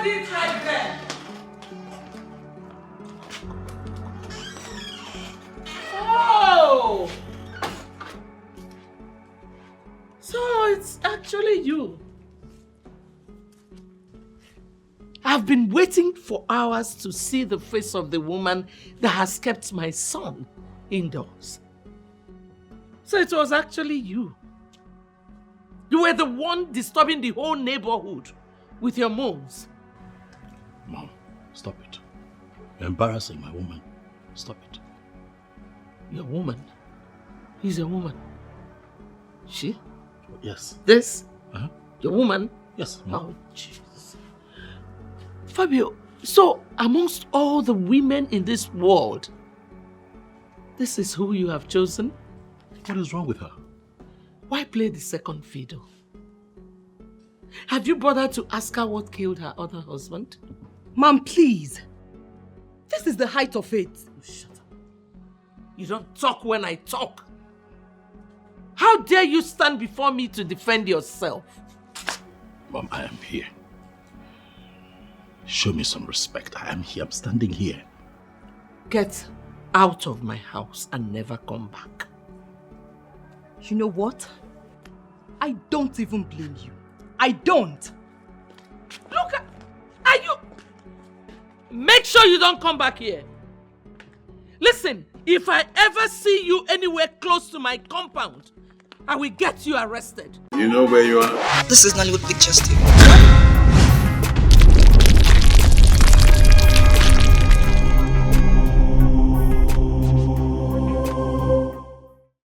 hold it right there. Oh! So it's actually you. I've been waiting for hours to see the face of the woman that has kept my son indoors. So it was actually you. You were the one disturbing the whole neighborhood with your moans. Mom, stop it. You're embarrassing my woman. Stop it. Your woman? He's a woman. She? Yes. This? Uh-huh. Your woman? Yes, Mom. Oh, Jesus. Fabio, so amongst all the women in this world, this is who you have chosen? What is wrong with her? Why play the second fiddle? Have you bothered to ask her what killed her other husband? Mom, please. This is the height of it. Oh, shut up. You don't talk when I talk. How dare you stand before me to defend yourself? Mom, I am here. Show me some respect. I am here. I'm standing here. Get out of my house and never come back. You know what? I don't even blame you. I don't. Look, are you... Make sure you don't come back here. Listen, if I ever see you anywhere close to my compound, I will get you arrested. You know where you are? This is Nollywood Pictures TV.